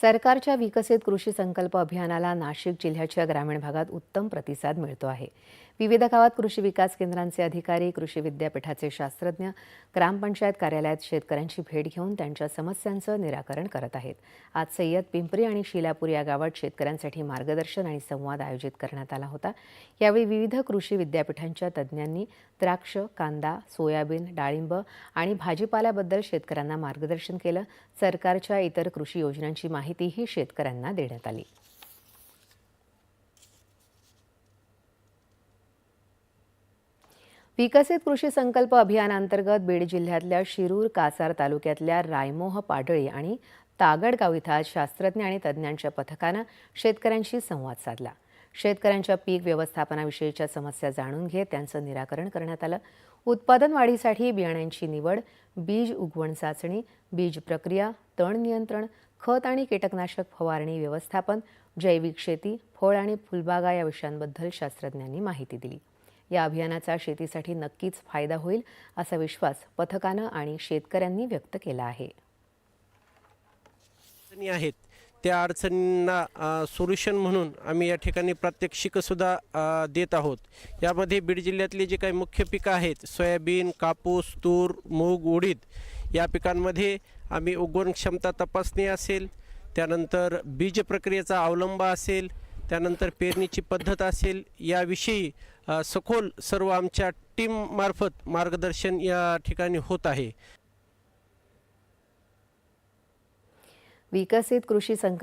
सरकारच्या विकसित कृषी संकल्प अभियानाला नाशिक जिल्ह्याच्या ग्रामीण भागात उत्तम प्रतिसाद मिळतो आहे. विविध गावात कृषी विकास केंद्रांचे अधिकारी, कृषी विद्यापीठाचे शास्त्रज्ञ, ग्रामपंचायत कार्यालयात शेतकऱ्यांची भेट घेऊन त्यांच्या समस्यांचं निराकरण करत आहेत. आज सय्यद पिंपरी आणि शिलापूर या गावात शेतकऱ्यांसाठी मार्गदर्शन आणि संवाद आयोजित करण्यात आला होता. यावेळी विविध कृषी विद्यापीठांच्या तज्ज्ञांनी द्राक्ष, कांदा, सोयाबीन, डाळिंब आणि भाजीपाल्याबद्दल शेतकऱ्यांना मार्गदर्शन केलं. सरकारच्या इतर कृषी योजनांची माहितीही शेतकऱ्यांना देण्यात आली. विकसित कृषी संकल्प अभियानांतर्गत बीड जिल्ह्यातल्या शिरूर, कासार तालुक्यातल्या रायमोह, पाडळी आणि तागडगाव इथं आज शास्त्रज्ञ आणि तज्ज्ञांच्या पथकानं शेतकऱ्यांशी संवाद साधला. शेतकऱ्यांच्या पीक व्यवस्थापनाविषयीच्या समस्या जाणून घेत त्यांचं निराकरण करण्यात आलं. उत्पादन वाढीसाठी बियाण्यांची निवड, बीज उगवण चाचणी, बीज प्रक्रिया, तण नियंत्रण, खत आणि कीटकनाशक फवारणी व्यवस्थापन, जैविक शेती, फळ आणि फुलबागा या विषयांबद्दल शास्त्रज्ञांनी माहिती दिली. या अभियानाचा शेतीसाठी नक्कीच फायदा होईल असा विश्वास पथकानं आणि शेतकऱ्यांनी व्यक्त केला आहे. आहेत त्या अडचणींना सोल्युशन म्हणून आम्ही या ठिकाणी प्रात्यक्षिकसुद्धा देत आहोत. यामध्ये बीड जिल्ह्यातली जी काही मुख्य पिकं आहेत, सोयाबीन, कापूस, तूर, मूग, उडीद या पिकांमध्ये आम्ही उगवण क्षमता तपासणी असेल, त्यानंतर बीज प्रक्रियेचा अवलंब असेल, त्यानंतर पेरणीची पद्धत असेल, याविषयी सखोल सर्व आमच्या टीममार्फत मार्गदर्शन या ठिकाणी होत आहे. विकसित कृषी संकल्प